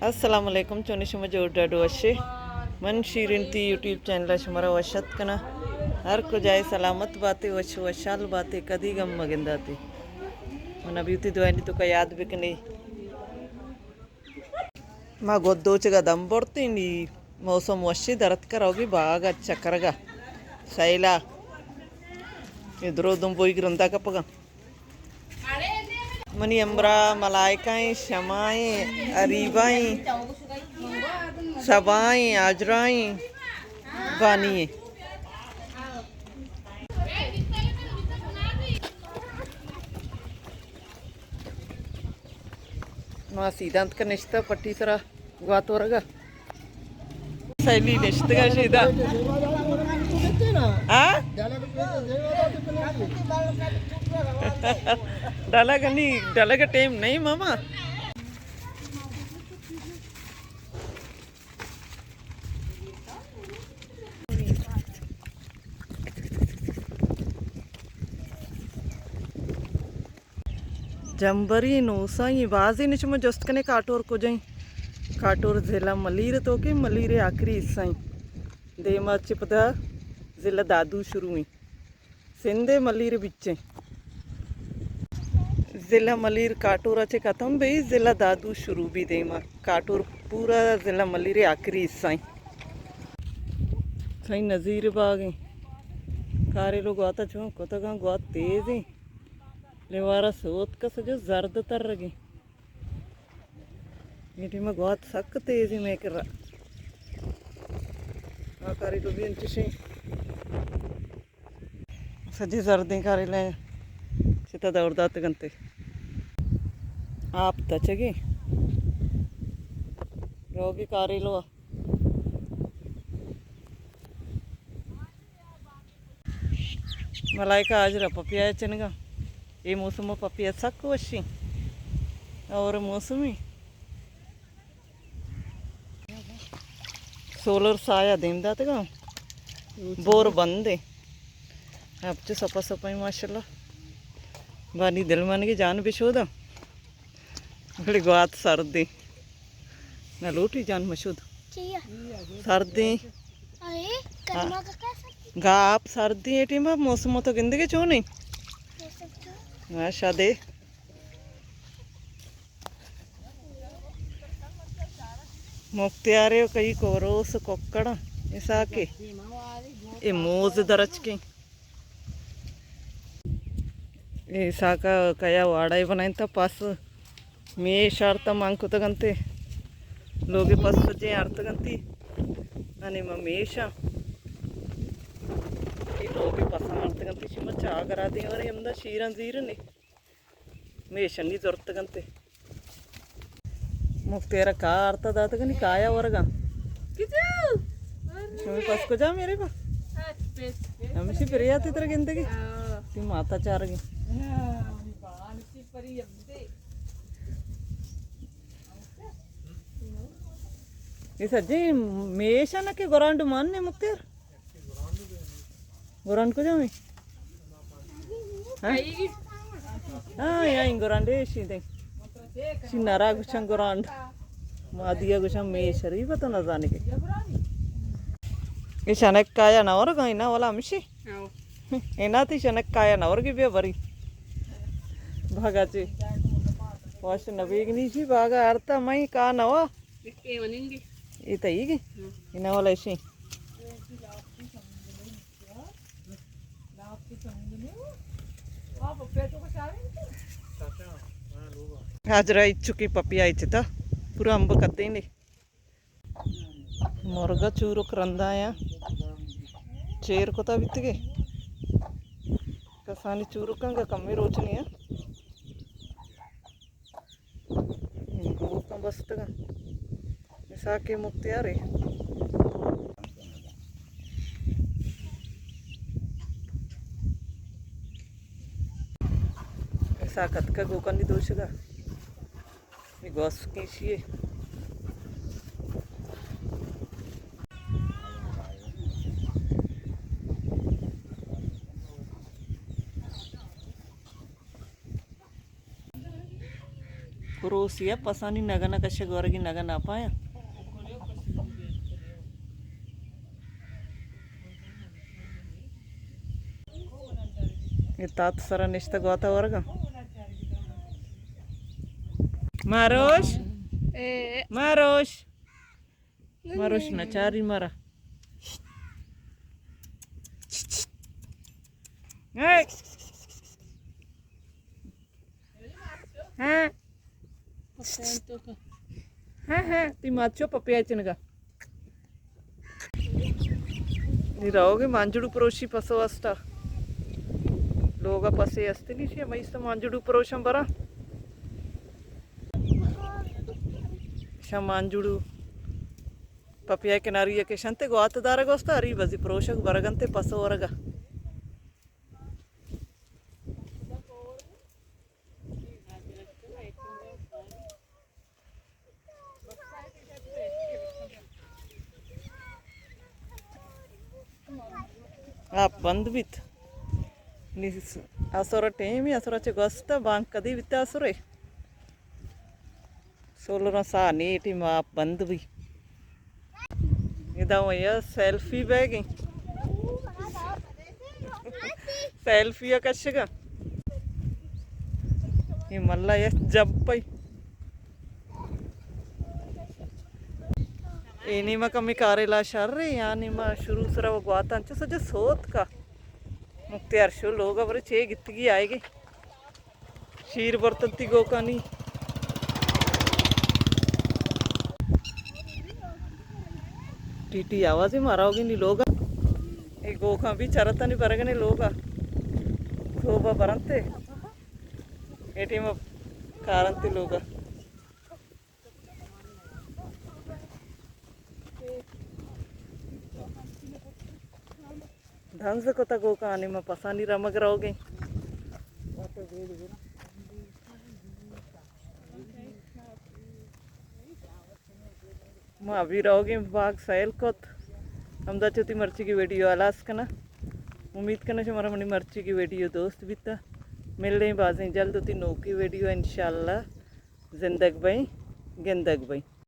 Assalamualaikum choni shuma joda doashe man shirin ti YouTube channel shumara washat kana har ko jaye salamat बातें वश वशाल बातें कदी गम मगिंदाती मन अभियुति दुआनी तो का याद बिकनी మా గొద్దోచుగా దంబొడుతుంది మౌసం వచ్చి దరత్కరోగి బాగా చక్కరగా శైల ఎదురోదం పోయి గ్రంథాకప్పగా मनी अम्बरा मलाइकाएं शमाएं अरीबाएं सबाएं आजराएं बानिए మా సీదాంతక నిష్ట పట్టిసర గ్వాతోరగా శైలి నిష్టగా సీదా डाला का टाइम नहीं मामा जंबरी नोसा ये बाजी निच में जस्ट कने काटोर को जाई काटोर जिला मलीर तो के मलीरे आखिरी हिस्सा देमा चिपदा जिला दादू शुरू हुई सिंधे मलीर बिच्चे जिला मलीर काटोर अच्छे खत्म भाई जिला दादू शुरू भी देमा काटोर पूरा जिला मलीर आखिरी हिस्सा सही नज़ीर बाग कारे लोग आता छो कोता गाँव बहुत तेज है लेवारा सोत का सजो जर्द तर रगे ये में बहुत सख्त तेज है मैं कर रहा कारी को भी इंची सजे जर्दी कारी ले सीता दौड़दाते गंते आप तचगे रोगी कारी लो मलाइका आज रा पपिया चनगा ये मौसम में पपिया सक वशी और मौसमी सोलर साया दिन दाते का बोर बंद है अब तो सपा सपाई माशाल्लाह बानी दिल मन की जान भी शोधा बड़ी बात सर्दी ना लूटी जान मशूद सर्दी गा आप सर्दी है टीम मौसम तो गिंदगी चो नहीं माशा दे मुख्तियारे कई कोरोस कोकड़ा ऐसा के ये मोज दरच के ऐसा का कया वाड़ा बनाई था पास मे शार्ता मांग तो गंते लोगे पास सजे अर्थ गंती आणि मेशा लोगे पास अर्थ गंती शिम चागरा दे और यमदा शीरा जीर ने मेशा नी जरूरत गंते मुक्तेरा का अर्थ दात गनी काया वरगा शिमी पास को जा मेरे पा हमेशा प्रिया ती तरह गिनते की ती माता चार गी ये सज्जे मेशा ना के गोरांड मानने मुक्तेर गोरांड को जाऊँ हाँ यहाँ गोरांडे शीदे शिनारा गुच्छा गोरांड मादिया गुच्छा मेशरी पता न जाने के ये शनक काया ना और कहीं ना वाला हमेशा एना थी शनक काया ना और की भी बरी भागाचे वाश नवीगनी जी भागा अर्था मई का नवा ये तो ही इना वाला ऐसे हाजरा इच्छुकी पपी आई था पूरा अंब कद्दे नहीं मुर्गा चूरू करंदा आया चेर को तो बितगे कसानी चूरू का कमी रोचनी है बस तक साके मुक्तियार है ऐसा कतका गोकंदी दोषगा ये गॉस की she Rosia pasani nagana kashe gorgi nagana apaya. Tat sara nesta gota warga. Marosh. Marosh. Marosh na cari mara. Hey. Ha. Ha. Ti macho papaya chinga. Ni raoge manjudu proshi paso asta. Loga pase asti ni sia mais manjudu prosham bara. Shamanjudu. Papaya kenari ya keshante goata dara gosta ari bazi proshak baragante paso oraga. बंद बित असोर टेम असोराचे गोस्त बांक कदी बित असोरे solar सा neat मा बंद भी इदा selfie bag selfie कशगा ये मल्ला जब एनिमा कमी कारेला शर्रे यानिमा शुरू सरा वो गुआता अंचे सजे सोत का मुक्तियार शो लोग अब चे गित्तगी आएगे शीर बर्तती गोकानी टीटी आवाज ही मारा होगी नहीं लोग एक गोखा भी चरता नहीं बरगने लोग शोभा बरंते एटीम कारणते लोग धन से कोता गो का आने में पसानी रमग रहोगे मैं अभी रहोगे बाग सैल कोत हमदा चौथी मर्ची की वीडियो आलास करना उम्मीद करना हमारा मनी मर्ची की वीडियो दोस्त भी था मिल रही बाजें जल्द होती नो की वीडियो इंशाल्लाह जिंदग भाई गिंदग भाई।